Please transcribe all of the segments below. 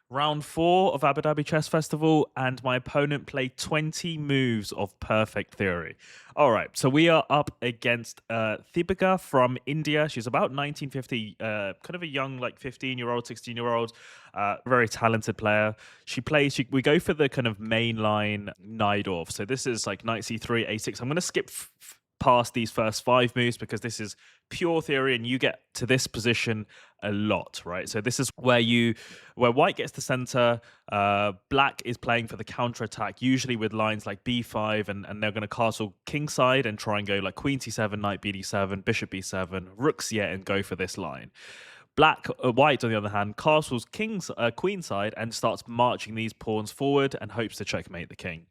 Round 4 of Abu Dhabi Chess Festival, and my opponent played 20 moves of perfect theory. All right, so we are up against Deepika from India. She's about 1950, kind of a young, like 15-year-old, 16-year-old, very talented player. We go for the kind of mainline Najdorf. So this is like knight c3, a6. I'm going to skip past these first 5 moves because this is pure theory and you get to this position a lot, right? So this is where white gets the center, black is playing for the counter attack, usually with lines like b5, and they're going to castle kingside and try and go like queen c7, knight bd7, bishop b7, rook c8, and go for this line. White, on the other hand, castles queenside and starts marching these pawns forward and hopes to checkmate the king.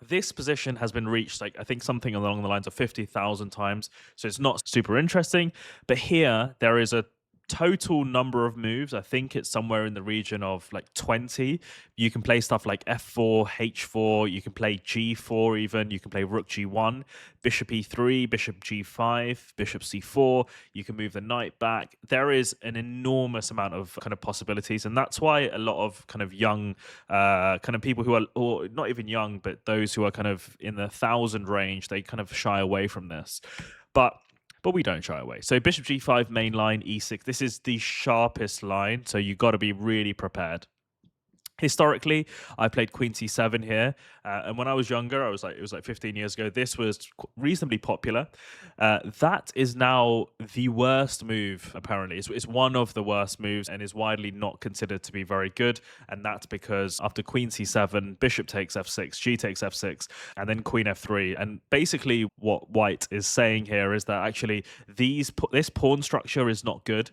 This position has been reached, like I think something along the lines of 50,000 times, so it's not super interesting. But here there is a total number of moves. I think it's somewhere in the region of like 20. You can play stuff like f4, h4. You can play g4 even. You can play rook g1, bishop e3, bishop g5, bishop c4. You can move the knight back. There is an enormous amount of kind of possibilities, and that's why a lot of kind of young kind of people who are, or not even young, but those who are kind of in the 1,000 range, they kind of shy away from this. But we don't shy away. So bishop g5, main line, e6. This is the sharpest line, so you got to be really prepared. Historically, I played queen c7 here, and when I was younger, it was like 15 years ago. This was reasonably popular. That is now the worst move. Apparently, it's one of the worst moves, and is widely not considered to be very good. And that's because after queen c7, bishop takes f6, g takes f6, and then queen f3. And basically, what white is saying here is that actually this pawn structure is not good.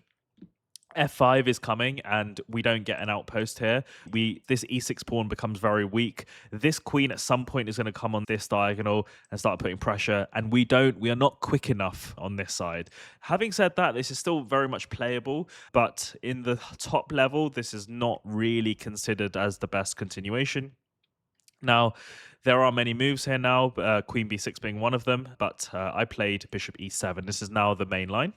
F5 is coming and we don't get an outpost here. This e6 pawn becomes very weak. This queen at some point is going to come on this diagonal and start putting pressure, and we are not quick enough on this side. Having said that, this is still very much playable, but in the top level, this is not really considered as the best continuation. Now, there are many moves here now, queen b6 being one of them, but I played bishop e7. This is now the main line.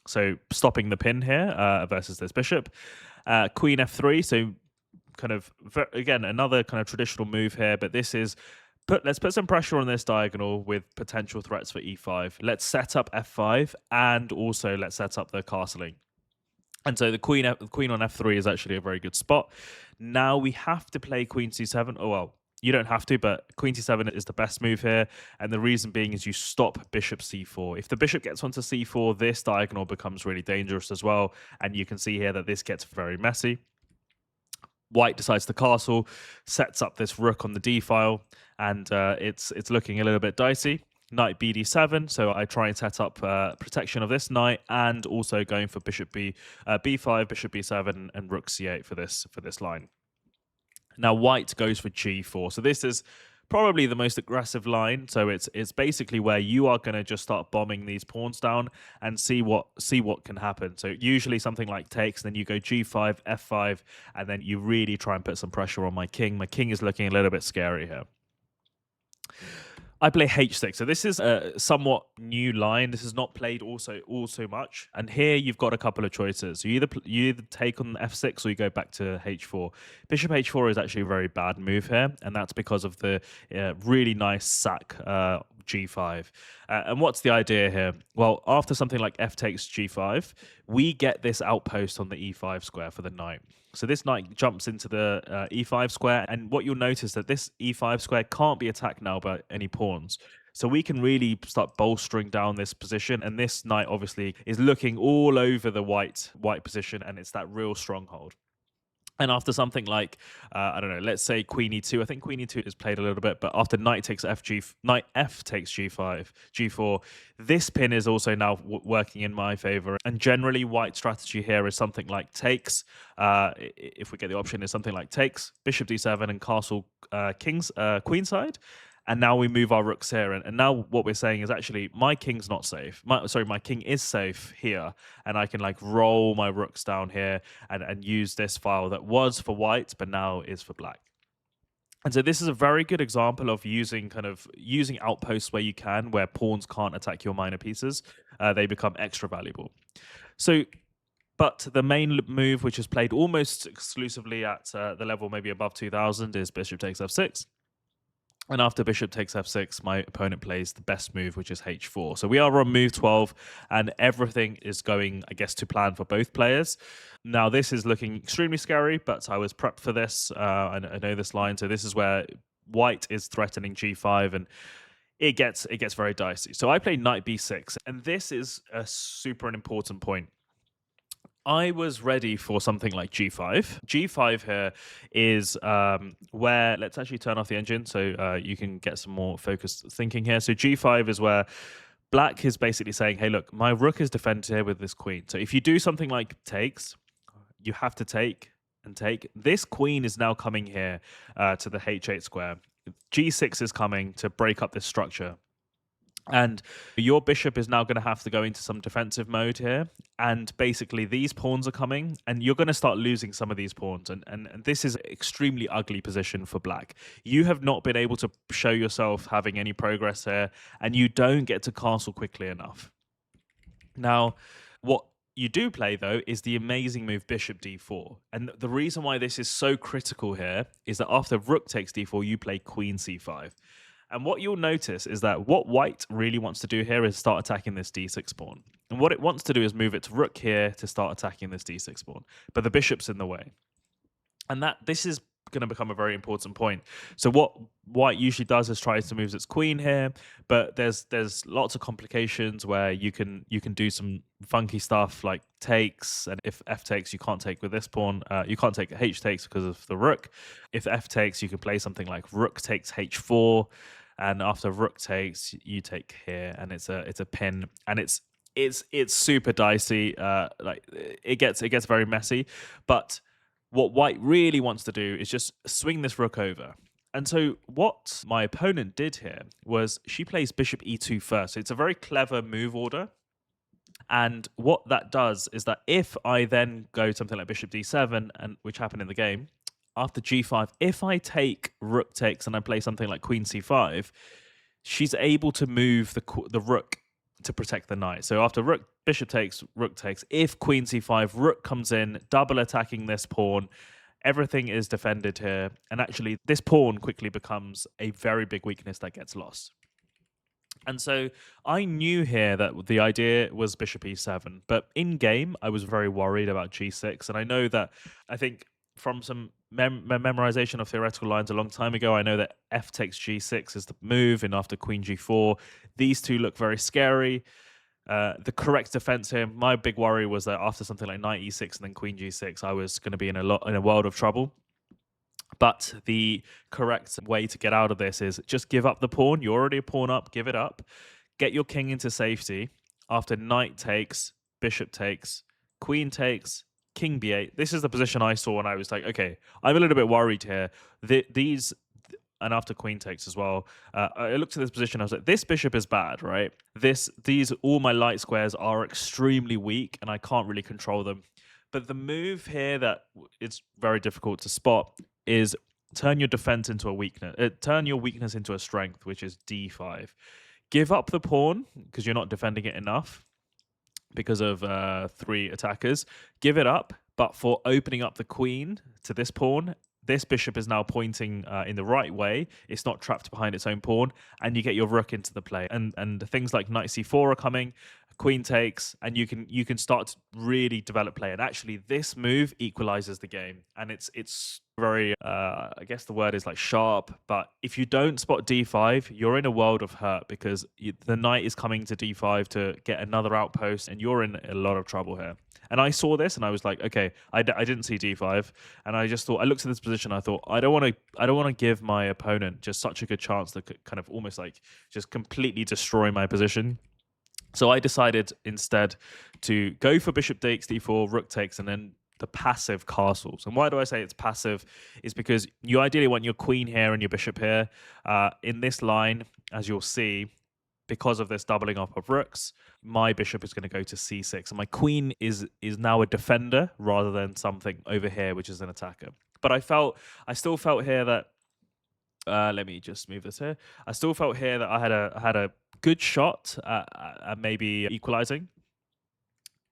So stopping the pin here versus this bishop. Queen f3, so kind of, again, another kind of traditional move here, but this is, let's put some pressure on this diagonal with potential threats for e5. Let's set up f5, and also let's set up the castling. And so the queen on f3 is actually a very good spot. Now we have to play queen c7. Oh, well, you don't have to, but queen c7 is the best move here. And the reason being is you stop bishop c4. If the bishop gets onto c4, this diagonal becomes really dangerous as well. And you can see here that this gets very messy. White decides to castle, sets up this rook on the d file, and it's looking a little bit dicey. Knight bd7, so I try and set up protection of this knight, and also going for bishop b5, bishop b7, and rook c8 for this line. Now white goes for g4. So this is probably the most aggressive line. So it's basically where you are going to just start bombing these pawns down and see what can happen. So usually something like takes, then you go g5, f5, and then you really try and put some pressure on my king. My king is looking a little bit scary here. I play h6. So this is a somewhat new line. This is not played also much. And here you've got a couple of choices. You either take on f6 or you go back to h4. Bishop h4 is actually a very bad move here, and that's because of the really nice sack g5. And what's the idea here? Well, after something like f takes g5, we get this outpost on the e5 square for the knight. So this knight jumps into the e5 square, and what you'll notice that this e5 square can't be attacked now by any pawns. So we can really start bolstering down this position, and this knight obviously is looking all over the white position, and it's that real stronghold. And after something like, I don't know, let's say queen e2. I think queen e2 is played a little bit, but after knight f takes g5, g4, this pin is also now working in my favor. And generally, white strategy here is something like takes. If we get the option, is something like takes, bishop d7, and castle queenside. And now we move our rooks here. And now what we're saying is actually my king's not safe. My king is safe here. And I can like roll my rooks down here and use this file that was for white, but now is for black. And so this is a very good example of using outposts where you can, where pawns can't attack your minor pieces. They become extra valuable. So But the main move, which is played almost exclusively at the level maybe above 2000, is bishop takes f6. And after bishop takes f6, my opponent plays the best move, which is h4. So we are on move 12, and everything is going, I guess, to plan for both players. Now, this is looking extremely scary, but I was prepped for this. I know this line. So this is where white is threatening g5, and it gets very dicey. So I play knight b6, and this is a super important point. I was ready for something like g5. G5 here is where, let's actually turn off the engine so you can get some more focused thinking here. So g5 is where black is basically saying, hey, look, my rook is defended here with this queen. So if you do something like takes, you have to take and take. This queen is now coming here to the h8 square. g6 is coming to break up this structure. And your bishop is now going to have to go into some defensive mode here. And basically, these pawns are coming, and you're going to start losing some of these pawns. And this is an extremely ugly position for black. You have not been able to show yourself having any progress here, and you don't get to castle quickly enough. Now, what you do play, though, is the amazing move bishop d4. And the reason why this is so critical here is that after rook takes d4, you play queen c5. And what you'll notice is that what white really wants to do here is start attacking this d6 pawn. And what it wants to do is move its rook here to start attacking this d6 pawn. But the bishop's in the way. And this is going to become a very important point. So what white usually does is tries to move its queen here, but there's lots of complications where you can do some funky stuff like takes, and if f takes, you can't take with this pawn. You can't take h takes because of the rook. If f takes, you can play something like rook takes h4, and after rook takes, you take here, and it's a pin, and it's super dicey. Like it gets very messy, but what white really wants to do is just swing this rook over. And so what my opponent did here was she plays bishop e2 first. So it's a very clever move order. And what that does is that if I then go something like bishop d7, and which happened in the game, after g5, if I take rook takes and I play something like queen c5, she's able to move the rook to protect the knight. So after bishop takes, rook takes, if queen c5, rook comes in, double attacking this pawn, everything is defended here. And actually, this pawn quickly becomes a very big weakness that gets lost. And so I knew here that the idea was bishop e7, but in game, I was very worried about g6. And I know that, I think from some memorization of theoretical lines a long time ago, I know that f takes g6 is the move, and after queen g4, these two look very scary. The correct defense here, my big worry was that after something like knight e6 and then queen g6, I was going to be in a world of trouble. But the correct way to get out of this is just give up the pawn. You're already a pawn up, give it up. Get your king into safety. After knight takes, bishop takes, queen takes, king b8. This is the position I saw, and I was like, okay, I'm a little bit worried here. And after queen takes as well, I looked at this position. I was like, this bishop is bad, right? All my light squares are extremely weak, and I can't really control them. But the move here that it's very difficult to spot is turn your defense into a weakness. Turn your weakness into a strength, which is d5. Give up the pawn because you're not defending it enough because of 3 attackers. Give it up, but for opening up the queen to this pawn, this bishop is now pointing in the right way. It's not trapped behind its own pawn, and you get your rook into the play. And things like knight c4 are coming, queen takes, and you can start to really develop play. And actually, this move equalizes the game, and it's very I guess the word is like sharp. But if you don't spot d5, you're in a world of hurt because the knight is coming to d5 to get another outpost, and you're in a lot of trouble here. And I saw this, and I was like, okay, I didn't see d5, and I just thought, I looked at this position, I thought, I don't want to give my opponent just such a good chance to kind of almost like just completely destroy my position. So I decided instead to go for bishop takes d4, rook takes, and then the passive castles. And why do I say it's passive? Is because you ideally want your queen here and your bishop here. In this line, as you'll see, because of this doubling up of rooks, my bishop is going to go to c6. And my queen is now a defender rather than something over here, which is an attacker. But I still felt here that, let me just move this here. I still felt here that I had a good shot at maybe equalizing.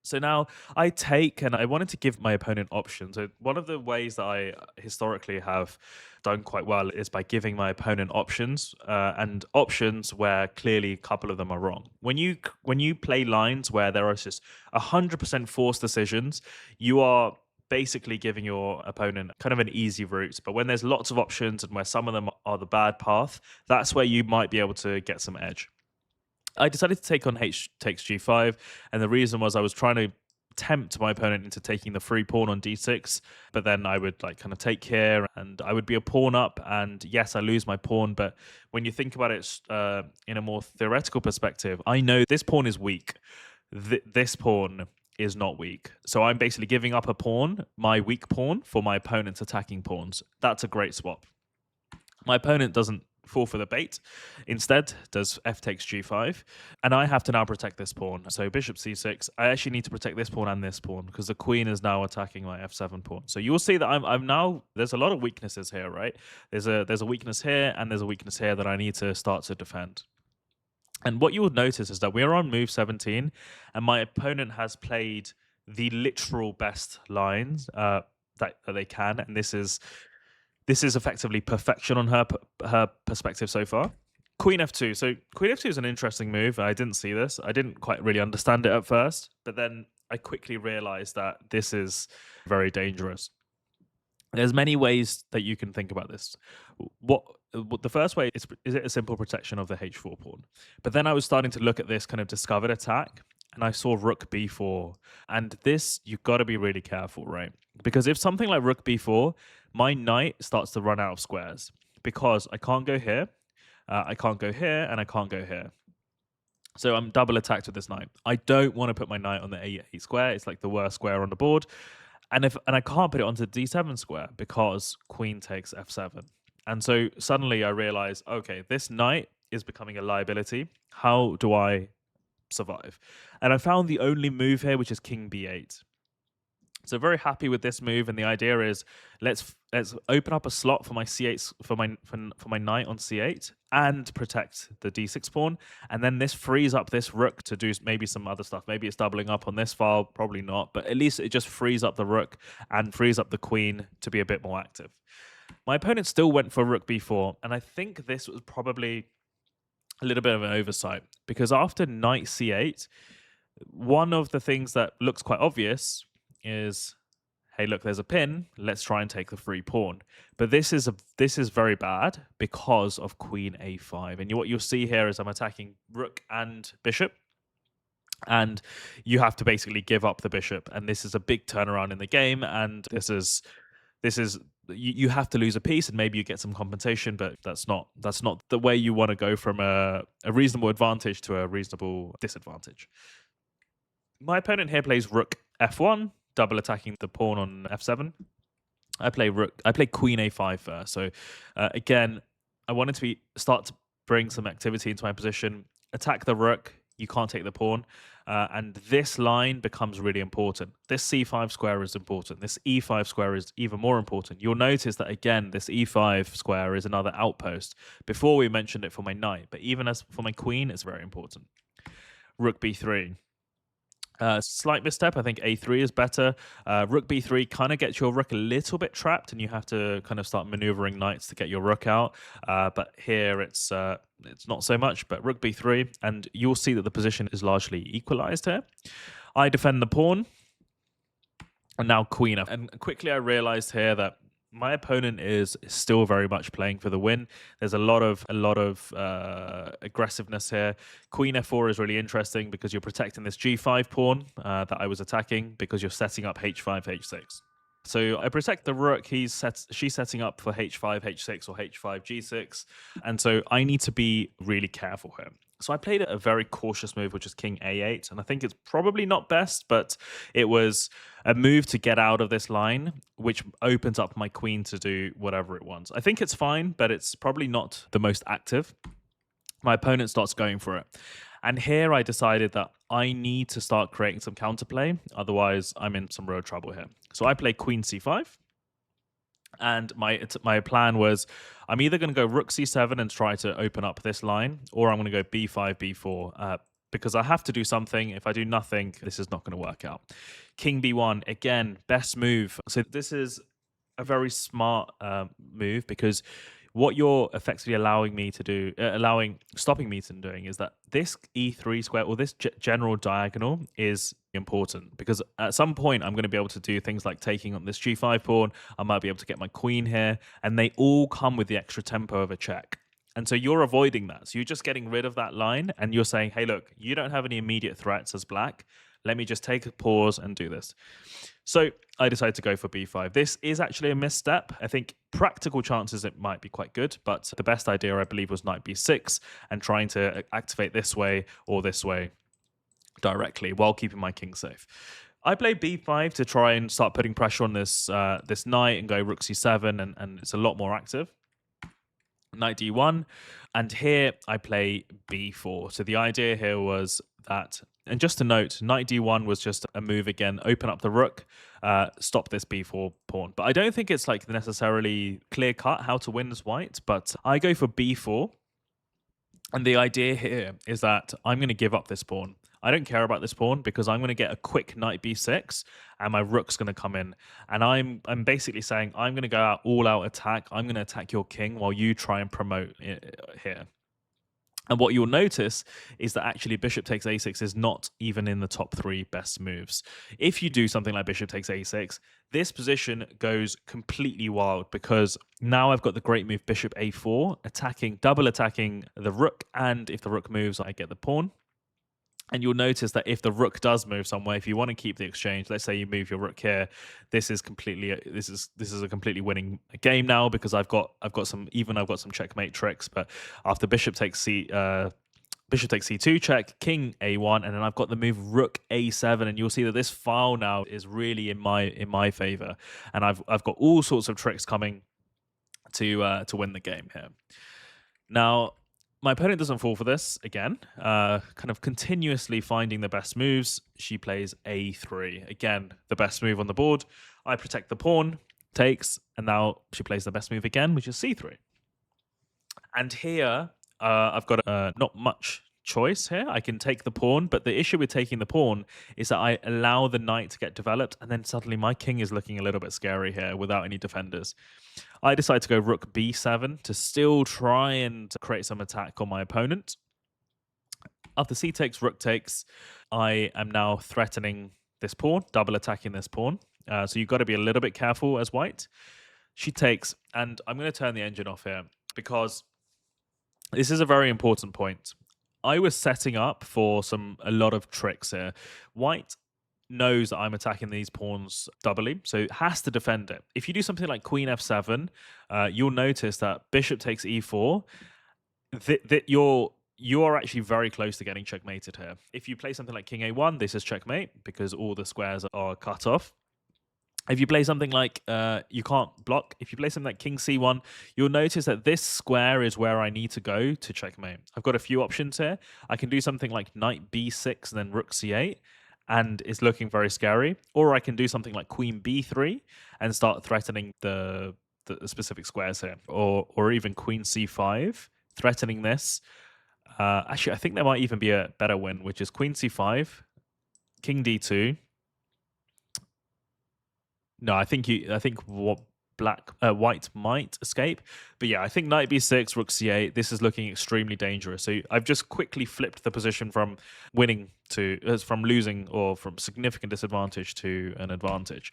So now I take, and I wanted to give my opponent options. So one of the ways that I historically have done quite well is by giving my opponent options, and options where clearly a couple of them are wrong. When you play lines where there are just 100% forced decisions, you are basically giving your opponent kind of an easy route. But when there's lots of options and where some of them are the bad path, that's where you might be able to get some edge. I decided to take on H takes G5, and the reason was I was trying to tempt my opponent into taking the free pawn on D6, but then I would like kind of take here, and I would be a pawn up, and yes, I lose my pawn, but when you think about it in a more theoretical perspective, I know this pawn is weak. This pawn is not weak. So I'm basically giving up a pawn, my weak pawn, for my opponent's attacking pawns. That's a great swap. My opponent doesn't fall for the bait. Instead, does f takes g5, and I have to now protect this pawn. So bishop c6. I actually need to protect this pawn and this pawn because the queen is now attacking my f7 pawn. So you will see that I'm now there's a lot of weaknesses here, right? There's a weakness here and there's a weakness here that I need to start to defend. And what you will notice is that we're on move 17, and my opponent has played the literal best lines that they can, and this is effectively perfection on her perspective so far. Queen f2. So queen f2 is an interesting move. I didn't see this. I didn't quite really understand it at first, but then I quickly realized that this is very dangerous. There's many ways that you can think about this. What the first way is it a simple protection of the h4 pawn? But then I was starting to look at this kind of discovered attack, and I saw rook b4, and this you've got to be really careful, right? Because if something like rook b4, my knight starts to run out of squares because I can't go here, I can't go here, and I can't go here. So I'm double attacked with this knight. I don't want to put my knight on the a8 square. It's like the worst square on the board. And I can't put it onto d7 square because queen takes f7. And so suddenly I realize, okay, this knight is becoming a liability. How do I survive? And I found the only move here, which is king b8. So very happy with this move, and the idea is let's open up a slot for my c8 for my knight on c8 and protect the d6 pawn, and then this frees up this rook to do maybe some other stuff. Maybe it's doubling up on this file, probably not, but at least it just frees up the rook and frees up the queen to be a bit more active. My opponent still went for rook b4, and I think this was probably a little bit of an oversight because after knight c8, one of the things that looks quite obvious is, hey, look, there's a pin. Let's try and take the free pawn. But this is very bad because of queen a5. And what you'll see here is I'm attacking rook and bishop, and you have to basically give up the bishop. And this is a big turnaround in the game. And this is you have to lose a piece, and maybe you get some compensation, but that's not the way you want to go from a reasonable advantage to a reasonable disadvantage. My opponent here plays rook f1, double attacking the pawn on f7. I play queen a5 first. So again, I wanted to start to bring some activity into my position, attack the rook. You can't take the pawn, and this line becomes really important. This c5 square is important. This e5 square is even more important. You'll notice that again, this e5 square is another outpost. Before we mentioned it for my knight, but even as for my queen, it's very important. Rook b3. Slight misstep. I think a3 is better. Rook b3 kind of gets your rook a little bit trapped, and you have to kind of start maneuvering knights to get your rook out. But here it's not so much. But rook b3, and you'll see that the position is largely equalized here. I defend the pawn, and now queen. And quickly I realized here that my opponent is still very much playing for the win. There's a lot of aggressiveness here. Queen f4 is really interesting because you're protecting this g5 pawn that I was attacking because you're setting up h5, h6. So I protect the rook. She's setting up for h5, h6, or h5, g6. And so I need to be really careful here. So I played a very cautious move, which is king a8. And I think it's probably not best, but it was a move to get out of this line, which opens up my queen to do whatever it wants. I think it's fine, but it's probably not the most active. My opponent starts going for it. And here I decided that I need to start creating some counterplay. Otherwise, I'm in some real trouble here. So I play queen c5. And my plan was I'm either going to go rook c7 and try to open up this line, or I'm going to go b5, b4. because I have to do something. If I do nothing, this is not going to work out. King b1, again, best move. So this is a very smart move, because what you're effectively allowing me to do, stopping me from doing, is that this e3 square, or this general diagonal, is important, because at some point I'm going to be able to do things like taking on this g5 pawn. I might be able to get my queen here, and they all come with the extra tempo of a check. And so you're avoiding that. So you're just getting rid of that line, and you're saying, hey, look, you don't have any immediate threats as black. Let me just take a pause and do this. So I decided to go for b5. This is actually a misstep. I think practical chances it might be quite good, but the best idea, I believe, was knight b6 and trying to activate this way or this way directly while keeping my king safe. I play b5 to try and start putting pressure on this this knight and go rook c7, and it's a lot more active. Knight d1, and here I play b4. So the idea here was that, and just to note, knight d1 was just a move again, open up the rook, stop this b4 pawn. But I don't think it's like necessarily clear cut how to win as white, but I go for b4. And the idea here is that I'm going to give up this pawn. I don't care about this pawn because I'm going to get a quick knight b6 and my rook's going to come in. And I'm basically saying I'm going to go out all out attack. I'm going to attack your king while you try and promote here. And what you'll notice is that actually bishop takes a6 is not even in the top 3 best moves. If you do something like bishop takes a6, this position goes completely wild, because now I've got the great move bishop a4, double attacking the rook, and if the rook moves, I get the pawn. And you'll notice that if the rook does move somewhere, if you want to keep the exchange, let's say you move your rook here, this is a completely winning game now, because I've got some checkmate tricks. But after bishop takes c2 check, king a1, and then I've got the move rook a7, and you'll see that this file now is really in my favor, and I've got all sorts of tricks coming to win the game here. Now, my opponent doesn't fall for this again, kind of continuously finding the best moves. She plays a3. Again, the best move on the board. I protect the pawn, takes, and now she plays the best move again, which is c3. And here, I've got not much choice here. I can take the pawn, but the issue with taking the pawn is that I allow the knight to get developed, and then suddenly my king is looking a little bit scary here without any defenders. I decide to go rook b7 to still try and create some attack on my opponent. After c takes, rook takes, I am now threatening this pawn, double attacking this pawn. So you've got to be a little bit careful as white. She takes, and I'm going to turn the engine off here because this is a very important point. I was setting up for a lot of tricks here. White knows that I'm attacking these pawns doubly, so it has to defend it. If you do something like queen f7, you'll notice that bishop takes e4, you're actually very close to getting checkmated here. If you play something like king a1, this is checkmate because all the squares are cut off. If you play something like, you can't block. If you play something like king c1, you'll notice that this square is where I need to go to checkmate. I've got a few options here. I can do something like knight b6 and then rook c8, and it's looking very scary. Or I can do something like queen b3 and start threatening the specific squares here. Or even queen c5, threatening this. Actually, I think there might even be a better win, which is queen c5, king d2. No, I think what white might escape, but yeah, I think knight b6, rook c8. This is looking extremely dangerous. So I've just quickly flipped the position from losing or from significant disadvantage to an advantage.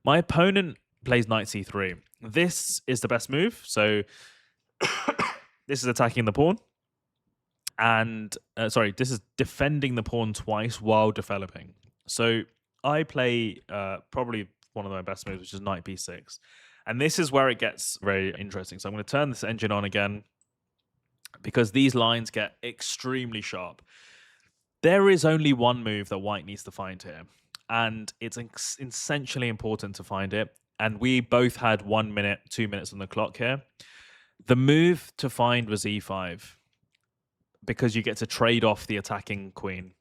My opponent plays knight c3. This is the best move. So this is attacking the pawn, and this is defending the pawn twice while developing. So I play probably one of my best moves, which is knight b6. And this is where it gets very interesting. So I'm going to turn this engine on again because these lines get extremely sharp. There is only one move that white needs to find here, and it's essentially important to find it. And we both had 1 minute, 2 minutes on the clock here. The move to find was e5 because you get to trade off the attacking queen.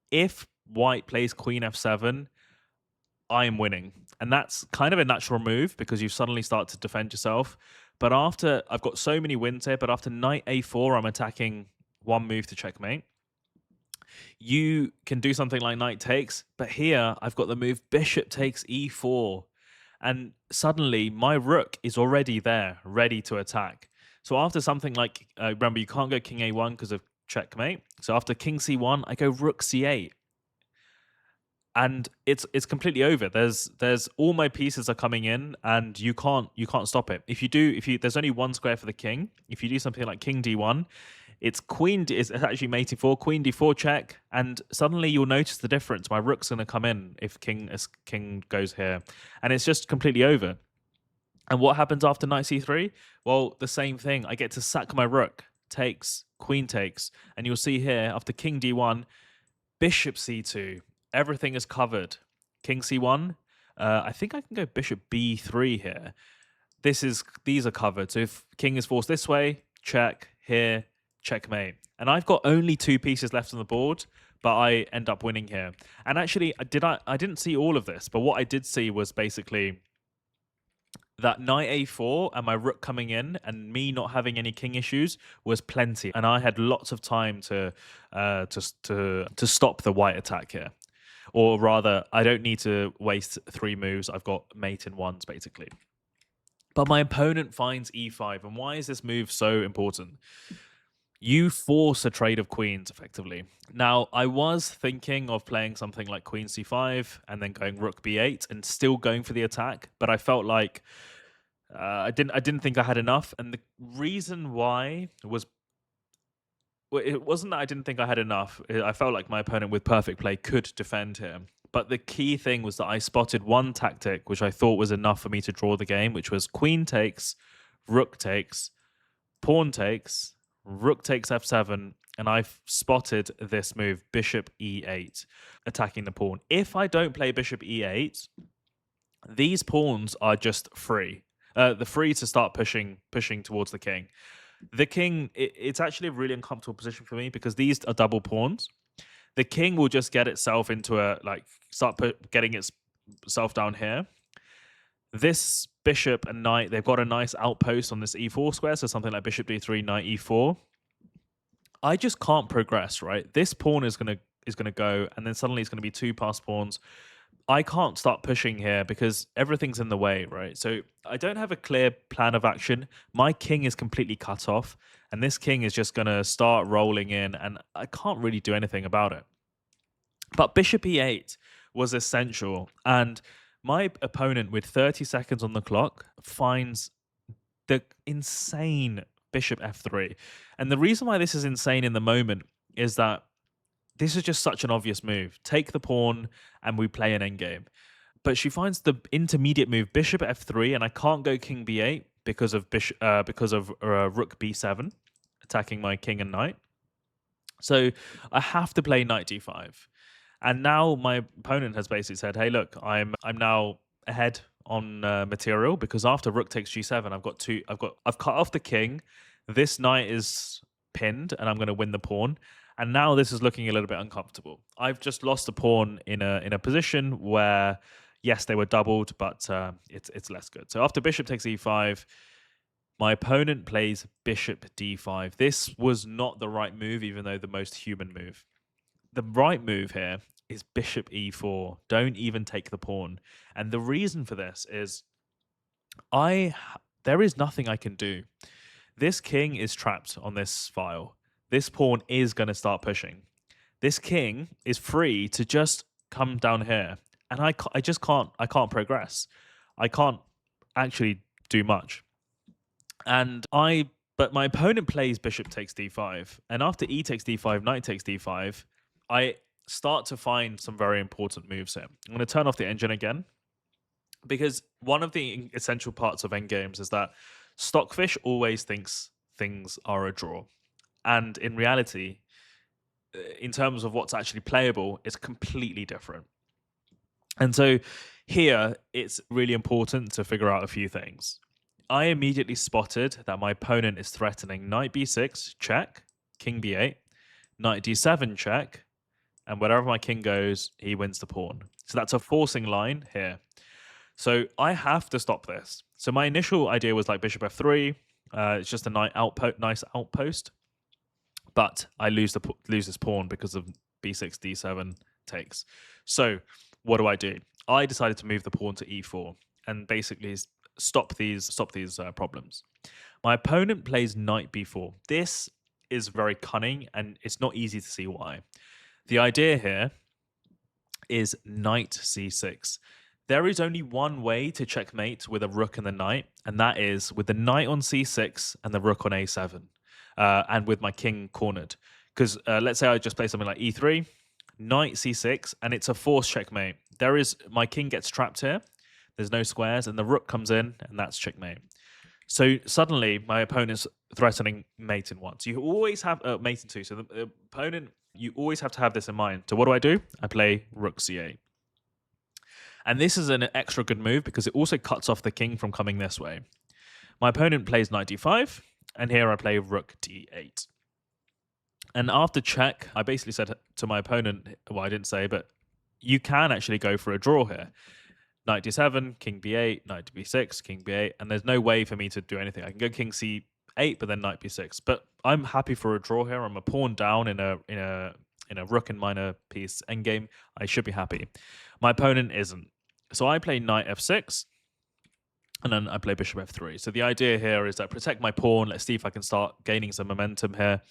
If white plays queen f7, I am winning. And that's kind of a natural move because you suddenly start to defend yourself. But I've got so many wins here, but after knight a4, I'm attacking one move to checkmate. you can do something like knight takes, but here I've got the move bishop takes e4. And suddenly my rook is already there, ready to attack. So after something like, remember, you can't go king a1 because of checkmate. So after king c1, I go rook c8. And it's completely over. There's all my pieces are coming in, and you can't stop it. If you there's only one square for the king. If you do something like king d1, it's it's actually mating for queen d4 check, and suddenly you'll notice the difference. My rook's going to come in if king goes here, and it's just completely over. And what happens after knight c3? Well, the same thing. I get to sack my rook, takes, queen takes, and you'll see here after king d1, bishop c2. Everything is covered. King c1. I think I can go bishop b3 here. These are covered. So if king is forced this way, check here, checkmate. And I've got only 2 pieces left on the board, but I end up winning here. And actually, I didn't see all of this, but what I did see was basically that knight a4 and my rook coming in and me not having any king issues was plenty, and I had lots of time to stop the white attack here. Or rather, I don't need to waste 3 moves. I've got mate in ones, basically. But my opponent finds e5. And why is this move so important? You force a trade of queens, effectively. Now, I was thinking of playing something like queen c5 and then going rook b8 and still going for the attack. But I felt like I didn't think I had enough. And the reason why was... Well, it wasn't that I didn't think I had enough. I felt like my opponent with perfect play could defend him. But the key thing was that I spotted one tactic, which I thought was enough for me to draw the game, which was queen takes, rook takes, pawn takes, rook takes f7, and I've spotted this move, bishop e8, attacking the pawn. If I don't play bishop e8, these pawns are just free. They're free to start pushing towards the king. The king, it's actually a really uncomfortable position for me because these are double pawns. The king will just get itself into getting itself down here. This bishop and knight, they've got a nice outpost on this e4 square, so something like bishop d3, knight e4. I just can't progress, right? This pawn is gonna go, and then suddenly it's gonna be 2 passed pawns. I can't start pushing here because everything's in the way, right? So I don't have a clear plan of action. My king is completely cut off, and this king is just going to start rolling in, and I can't really do anything about it. But bishop e8 was essential, and my opponent, with 30 seconds on the clock, finds the insane bishop f3. And the reason why this is insane in the moment is that this is just such an obvious move. Take the pawn, and we play an endgame. But she finds the intermediate move, bishop f3, and I can't go king b8 because of rook b7, attacking my king and knight. So I have to play knight d5. And now my opponent has basically said, "Hey, look, I'm now ahead on material because after rook takes g7, I've cut off the king. This knight is pinned, and I'm going to win the pawn." And now this is looking a little bit uncomfortable. I've just lost a pawn in a position where, yes, they were doubled, but it's less good. So after bishop takes e5, my opponent plays bishop d5. This was not the right move, even though the most human move. The right move here is bishop e4. Don't even take the pawn. And the reason for this is there is nothing I can do. This king is trapped on this file. This pawn is going to start pushing. This king is free to just come down here. And I can't progress. I can't actually do much. But my opponent plays bishop takes d5. And after e takes d5, knight takes d5, I start to find some very important moves here. I'm going to turn off the engine again, because one of the essential parts of endgames is that Stockfish always thinks things are a draw. And in reality, in terms of what's actually playable, it's completely different. And so here, it's really important to figure out a few things. I immediately spotted that my opponent is threatening knight b6, check, king b8, knight d7, check, and wherever my king goes, he wins the pawn. So that's a forcing line here. So I have to stop this. So my initial idea was like bishop f3. It's just a nice outpost. But I lose this pawn because of b6, d7 takes. So what do? I decided to move the pawn to e4 and basically stop these problems. My opponent plays knight b4. This is very cunning, and it's not easy to see why. The idea here is knight c6. There is only one way to checkmate with a rook and the knight, and that is with the knight on c6 and the rook on a7, and with my king cornered. Because let's say I just play something like e3, knight c6, and it's a forced checkmate. My king gets trapped here. There's no squares, and the rook comes in, and that's checkmate. So suddenly, my opponent's threatening mate in one. So you always have mate in two. So the opponent, you always have to have this in mind. So what do? I play rook c8. And this is an extra good move because it also cuts off the king from coming this way. My opponent plays knight d5, and here I play rook d8. And after check, I basically said to my opponent, well, I didn't say, but you can actually go for a draw here. Knight d7, king b8, knight b6, king b8, and there's no way for me to do anything. I can go king c8, but then knight b6. But I'm happy for a draw here. I'm a pawn down in a rook and minor piece endgame. I should be happy. My opponent isn't. So I play knight f6, and then I play bishop f3. So the idea here is that protect my pawn. Let's see if I can start gaining some momentum here.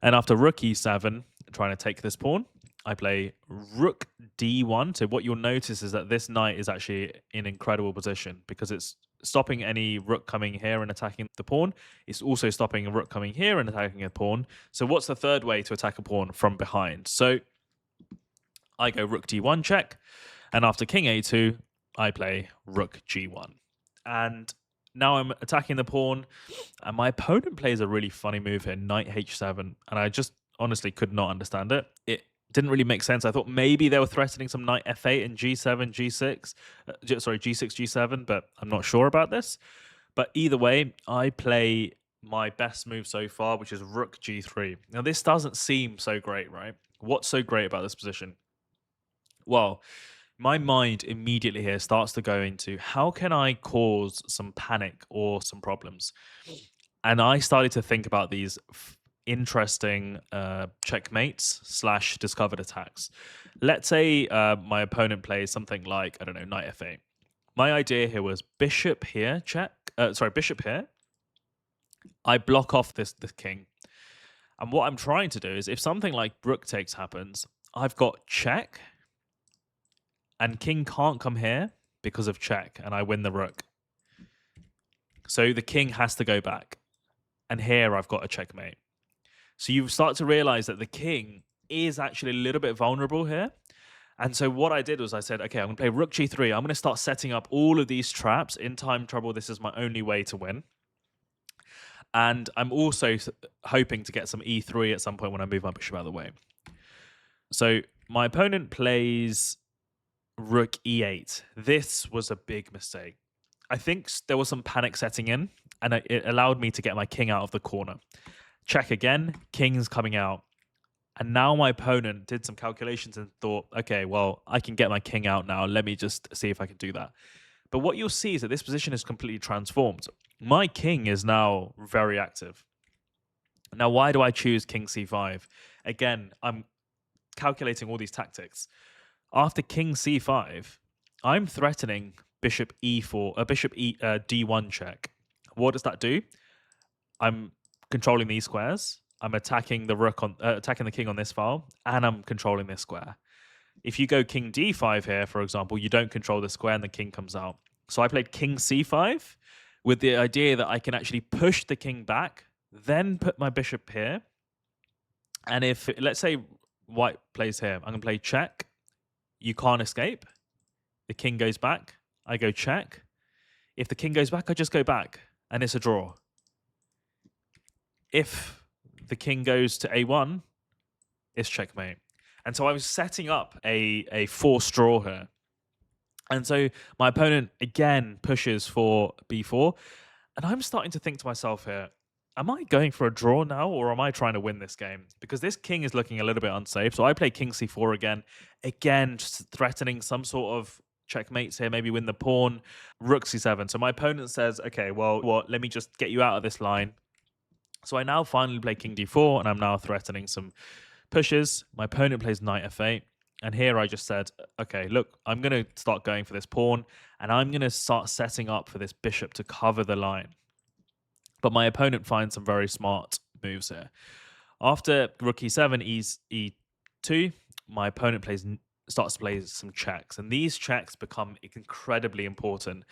And after rook e7, trying to take this pawn, I play rook d1. So what you'll notice is that this knight is actually in incredible position because it's stopping any rook coming here and attacking the pawn. It's also stopping a rook coming here and attacking a pawn. So what's the third way to attack a pawn from behind? So I go rook d1 check. And after king a2, I play rook g1. And now I'm attacking the pawn. And my opponent plays a really funny move here, knight h7. And I just honestly could not understand it. It didn't really make sense. I thought maybe they were threatening some knight f8 and g7, g6. G6, g7, but I'm not sure about this. But either way, I play my best move so far, which is rook g3. Now, this doesn't seem so great, right? What's so great about this position? Well, my mind immediately here starts to go into how can I cause some panic or some problems? And I started to think about these interesting checkmates / discovered attacks. Let's say my opponent plays something like, I don't know, knight f8. My idea here was bishop here, bishop here. I block off this king. And what I'm trying to do is if something like rook takes happens, I've got check, and king can't come here because of check, and I win the rook. So the king has to go back. And here I've got a checkmate. So you start to realize that the king is actually a little bit vulnerable here. And so what I did was I said, okay, I'm going to play rook g3. I'm going to start setting up all of these traps. In time trouble, this is my only way to win. And I'm also hoping to get some e3 at some point when I move my bishop out of the way. So my opponent plays rook e8. This was a big mistake. I think there was some panic setting in, and it allowed me to get my king out of the corner. Check again, king's coming out. And now my opponent did some calculations and thought, okay, well, I can get my king out now. Let me just see if I can do that. But what you'll see is that this position is completely transformed. My king is now very active. Now, why do I choose king c5? Again, I'm calculating all these tactics. After king c5, I'm threatening bishop e4, d1 check. What does that do? I'm controlling these squares. I'm attacking the king on this file, and I'm controlling this square. If you go king d5 here, for example, you don't control the square and the king comes out. So I played king c5 with the idea that I can actually push the king back, then put my bishop here. And if, let's say, white plays here, I'm going to play check. You can't escape. The king goes back. I go check. If the king goes back, I just go back, and it's a draw. If the king goes to a1, it's checkmate. And so I was setting up a forced draw here. And so my opponent, again, pushes for b4. And I'm starting to think to myself here, am I going for a draw now, or am I trying to win this game? Because this king is looking a little bit unsafe. So I play king c4 again. Again, just threatening some sort of checkmates here, maybe win the pawn. Rook c7. So my opponent says, okay, well, let me just get you out of this line. So I now finally play king d4, and I'm now threatening some pushes. My opponent plays knight f8. And here I just said, okay, look, I'm going to start going for this pawn, and I'm going to start setting up for this bishop to cover the line. But my opponent finds some very smart moves here. After rook e7, e2, my opponent starts to play some checks. And these checks become incredibly important.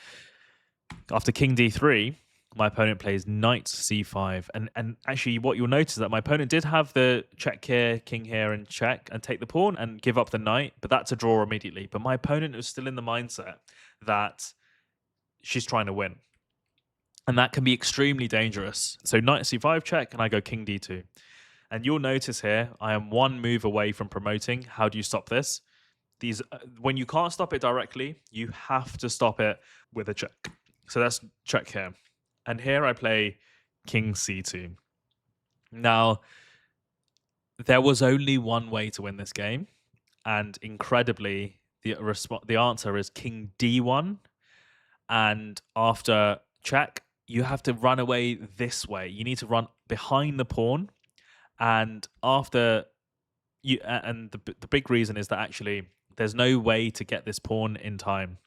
After king d3, my opponent plays knight c5. And actually, what you'll notice is that my opponent did have the check here, king here, and check, and take the pawn and give up the knight. But that's a draw immediately. But my opponent was still in the mindset that she's trying to win. And that can be extremely dangerous. So knight c5 check, and I go king d2. And you'll notice here, I am one move away from promoting. How do you stop this? When you can't stop it directly, you have to stop it with a check. So that's check here. And here I play king c2. Now, there was only one way to win this game. And incredibly, the answer is king d1. And after check, you have to run away this way. You need to run behind the pawn. And after you, and the big reason is that actually there's no way to get this pawn in time.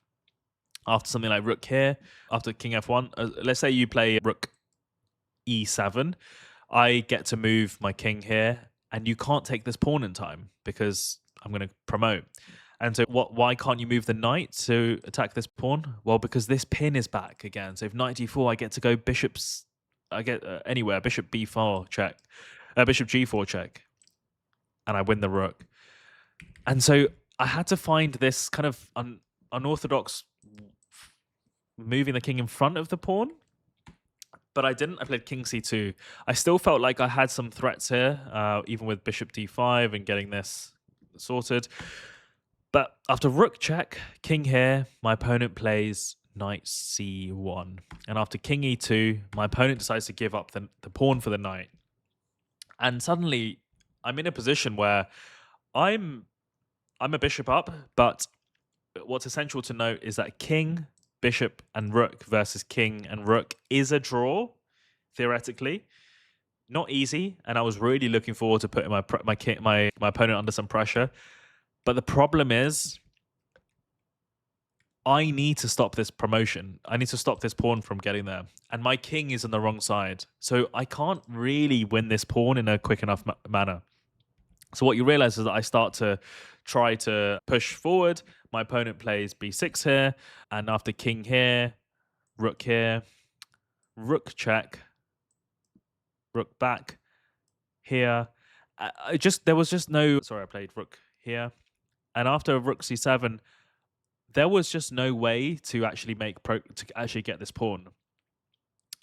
After something like rook here, after king f1, let's say you play rook e7, I get to move my king here, and you can't take this pawn in time because I'm going to promote. And so why can't you move the knight to attack this pawn? Well, because this pin is back again. So if knight d4, I get to go anywhere, bishop b4 check, bishop g4 check, and I win the rook. And so I had to find this kind of unorthodox moving the king in front of the pawn, but I didn't. I played king c2. I still felt like I had some threats here, even with bishop d5 and getting this sorted. But after rook check, king here, my opponent plays knight c1. And after king e2, my opponent decides to give up the pawn for the knight. And suddenly, I'm in a position where I'm a bishop up, but what's essential to note is that king, bishop, and rook versus king and rook is a draw, theoretically. Not easy, and I was really looking forward to putting my opponent under some pressure. But the problem is, I need to stop this promotion. I need to stop this pawn from getting there. And my king is on the wrong side. So I can't really win this pawn in a quick enough manner. So what you realize is that I start to try to push forward. My opponent plays b6 here. And after king here, rook check, rook back here. There was just no... Sorry, I played rook here. And after rook c7, there was just no way to actually get this pawn.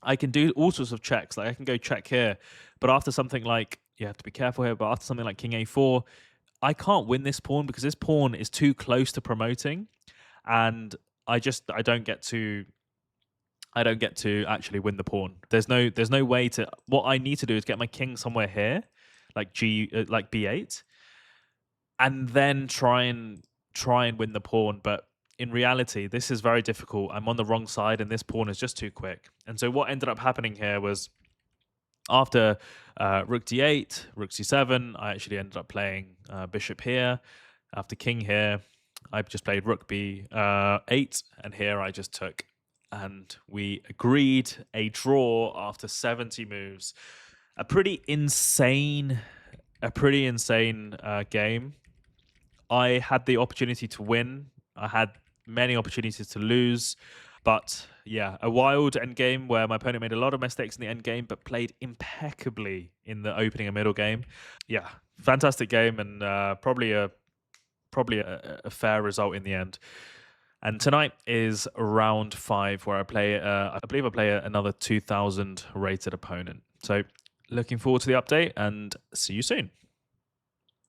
I can do all sorts of checks. Like I can go check here, but after something like, you have to be careful here, but after something like king a4, I can't win this pawn because this pawn is too close to promoting, and I don't get to actually win the pawn. There's no way to. What I need to do is get my king somewhere here, like b8, and then try and win the pawn. But in reality, this is very difficult. I'm on the wrong side, and this pawn is just too quick. And so what ended up happening here was, after rook d8, rook c7, I actually ended up playing bishop here. After king here, I just played rook b8, and here I just took. And we agreed a draw after 70 moves. A pretty insane game. I had the opportunity to win. I had many opportunities to lose. But yeah, a wild endgame where my opponent made a lot of mistakes in the endgame, but played impeccably in the opening and middle game. Yeah, fantastic game, and probably a fair result in the end. And tonight is round 5, where I believe I play another 2000 rated opponent. So looking forward to the update, and see you soon.